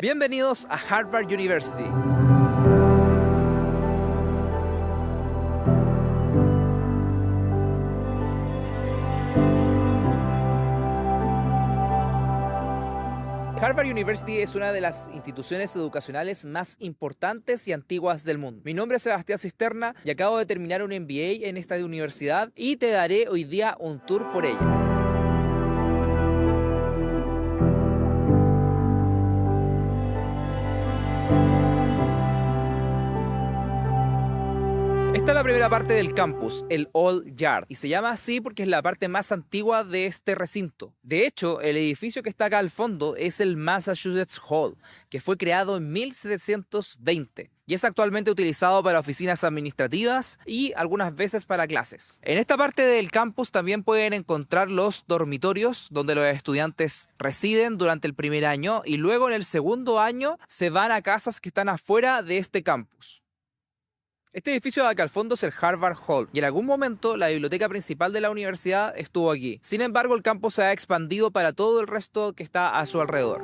Bienvenidos a Harvard University. Harvard University es una de las instituciones educacionales más importantes y antiguas del mundo. Mi nombre es Sebastián Cisterna y acabo de terminar un MBA en esta universidad y te daré hoy día un tour por ella. Esta es la primera parte del campus, el Old Yard, y se llama así porque es la parte más antigua de este recinto. De hecho, el edificio que está acá al fondo es el Massachusetts Hall, que fue creado en 1720 y es actualmente utilizado para oficinas administrativas y algunas veces para clases. En esta parte del campus también pueden encontrar los dormitorios donde los estudiantes residen durante el primer año y luego en el segundo año se van a casas que están afuera de este campus. Este edificio de acá al fondo es el Harvard Hall y en algún momento la biblioteca principal de la universidad estuvo aquí. Sin embargo, el campus se ha expandido para todo el resto que está a su alrededor.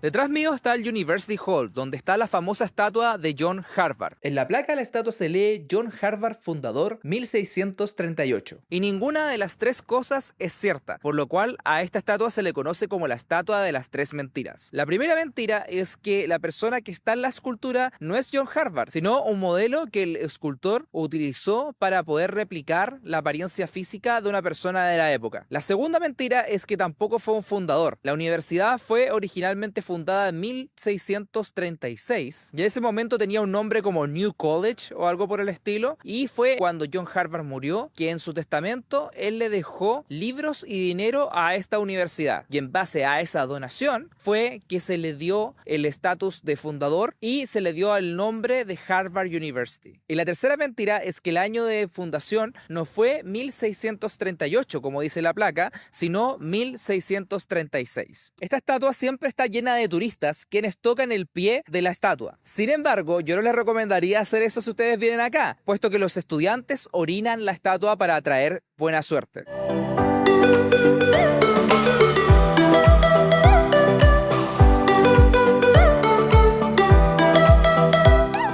Detrás mío está el University Hall, donde está la famosa estatua de John Harvard. En la placa de la estatua se lee John Harvard fundador 1638. Y ninguna de las tres cosas es cierta, por lo cual a esta estatua se le conoce como la estatua de las tres mentiras. La primera mentira es que la persona que está en la escultura no es John Harvard, sino un modelo que el escultor utilizó para poder replicar la apariencia física de una persona de la época. La segunda mentira es que tampoco fue un fundador. La universidad fue originalmente fundada en 1636 y en ese momento tenía un nombre como New College o algo por el estilo, y fue cuando John Harvard murió que en su testamento él le dejó libros y dinero a esta universidad, y en base a esa donación fue que se le dio el estatus de fundador y se le dio el nombre de Harvard University. Y la tercera mentira es que el año de fundación no fue 1638 como dice la placa, sino 1636. Esta estatua siempre está llena de turistas quienes tocan el pie de la estatua. Sin embargo, yo no les recomendaría hacer eso si ustedes vienen acá, puesto que los estudiantes orinan la estatua para atraer buena suerte.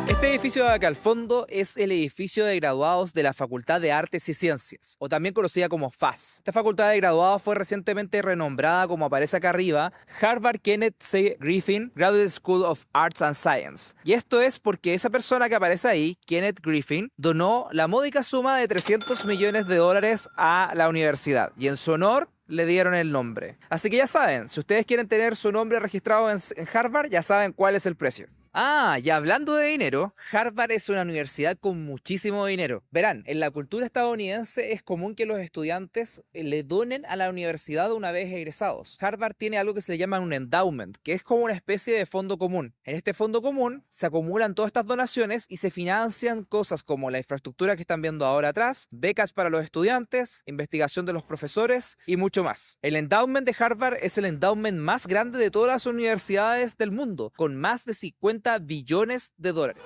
Este edificio de acá al fondo es el edificio de graduados de la Facultad de Artes y Ciencias, o también conocida como FAS. Esta facultad de graduados fue recientemente renombrada, como aparece acá arriba, Harvard Kenneth C. Griffin Graduate School of Arts and Science. Y esto es porque esa persona que aparece ahí, Kenneth Griffin, donó la módica suma de $300 millones a la universidad, y en su honor le dieron el nombre. Así que ya saben, si ustedes quieren tener su nombre registrado en Harvard, ya saben cuál es el precio. Y hablando de dinero, Harvard es una universidad con muchísimo dinero. Verán, en la cultura estadounidense es común que los estudiantes le donen a la universidad una vez egresados. Harvard tiene algo que se le llama un endowment, que es como una especie de fondo común. En este fondo común se acumulan todas estas donaciones y se financian cosas como la infraestructura que están viendo ahora atrás, becas para los estudiantes, investigación de los profesores y mucho más. El endowment de Harvard es el endowment más grande de todas las universidades del mundo, con más de 50 billones de dólares.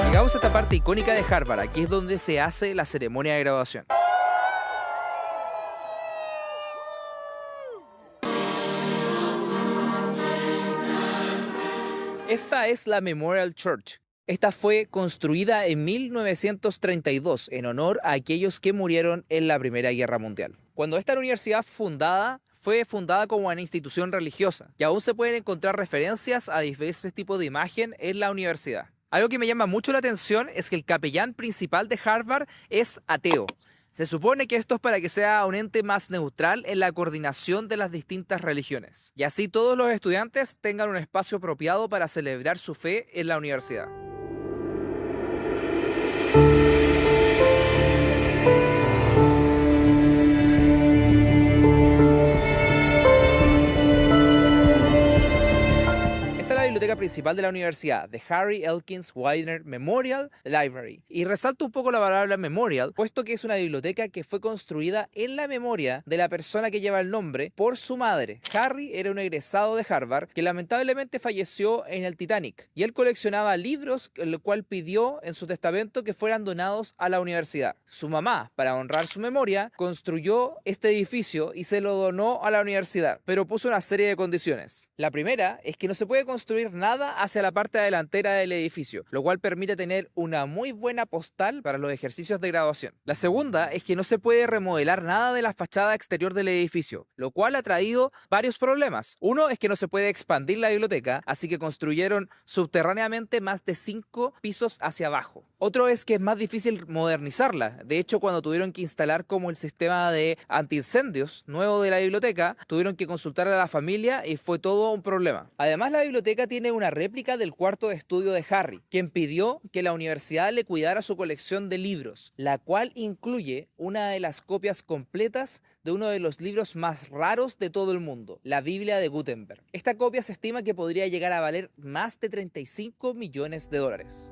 Llegamos a esta parte icónica de Harvard, aquí es donde se hace la ceremonia de graduación. Esta es la Memorial Church. Esta fue construida en 1932 en honor a aquellos que murieron en la Primera Guerra Mundial. Cuando esta universidad fue fundada como una institución religiosa y aún se pueden encontrar referencias a diferentes tipos de imagen en la universidad. Algo que me llama mucho la atención es que el capellán principal de Harvard es ateo. Se supone que esto es para que sea un ente más neutral en la coordinación de las distintas religiones, y así todos los estudiantes tengan un espacio apropiado para celebrar su fe en la universidad. Esta es la biblioteca principal de la universidad, The Harry Elkins Widener Memorial Library. Y resalto un poco la palabra memorial, puesto que es una biblioteca que fue construida en la memoria de la persona que lleva el nombre por su madre. Harry era un egresado de Harvard que lamentablemente falleció en el Titanic, y él coleccionaba libros, el cual pidió en su testamento que fueran donados a la universidad. Su mamá, para honrar su memoria, construyó este edificio y se lo donó a la universidad, pero puso una serie de condiciones. La primera es que no se puede construir nada hacia la parte delantera del edificio, lo cual permite tener una muy buena postal para los ejercicios de graduación. La segunda es que no se puede remodelar nada de la fachada exterior del edificio, lo cual ha traído varios problemas. Uno es que no se puede expandir la biblioteca, así que construyeron subterráneamente más de 5 pisos hacia abajo. Otro es que es más difícil modernizarla. De hecho, cuando tuvieron que instalar como el sistema de antiincendios nuevo de la biblioteca, tuvieron que consultar a la familia y fue todo un problema. Además, la biblioteca tiene una réplica del cuarto de estudio de Harry, quien pidió que la universidad le cuidara su colección de libros, la cual incluye una de las copias completas de uno de los libros más raros de todo el mundo, la Biblia de Gutenberg. Esta copia se estima que podría llegar a valer más de 35 millones de dólares.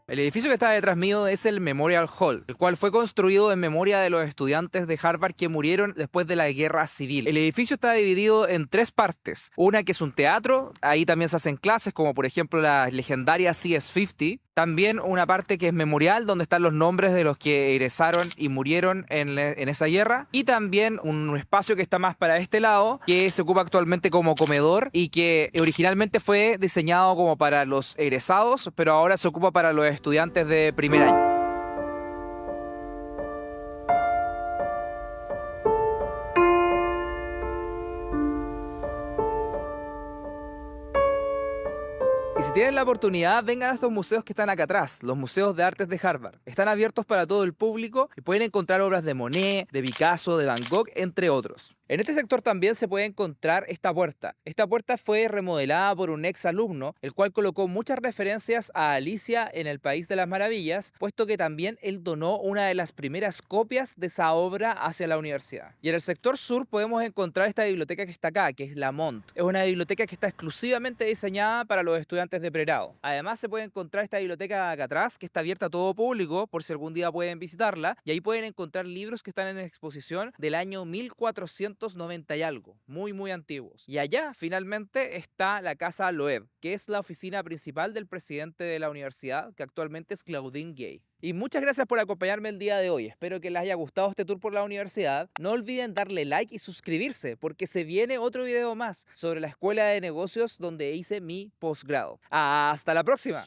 El edificio que está detrás mío es el Memorial Hall, el cual fue construido en memoria de los estudiantes de Harvard que murieron después de la Guerra Civil. El edificio está dividido en 3 partes. Una que es un teatro, ahí también se hacen clases, como por ejemplo la legendaria CS-50. También una parte que es memorial, donde están los nombres de los que egresaron y murieron en esa guerra. Y también un espacio que está más para este lado, que se ocupa actualmente como comedor y que originalmente fue diseñado como para los egresados, pero ahora se ocupa para los estudiantes de primer año. Y si tienen la oportunidad, vengan a estos museos que están acá atrás, los museos de artes de Harvard. Están abiertos para todo el público y pueden encontrar obras de Monet, de Picasso, de Van Gogh, entre otros. En este sector también se puede encontrar esta puerta. Esta puerta fue remodelada por un ex alumno, el cual colocó muchas referencias a Alicia en el País de las Maravillas, puesto que también él donó una de las primeras copias de esa obra hacia la universidad. Y en el sector sur podemos encontrar esta biblioteca que está acá, que es la Mont. Es una biblioteca que está exclusivamente diseñada para los estudiantes de pregrado. Además se puede encontrar esta biblioteca acá atrás, que está abierta a todo público, por si algún día pueden visitarla, y ahí pueden encontrar libros que están en exposición del año 1490 y algo, muy antiguos. Y allá finalmente está la Casa Loeb, que es la oficina principal del presidente de la universidad, que actualmente es Claudine Gay. Y muchas gracias por acompañarme el día de hoy. Espero que les haya gustado este tour por la universidad. No olviden darle like y suscribirse, porque se viene otro video más sobre la escuela de negocios donde hice mi posgrado. ¡Hasta la próxima!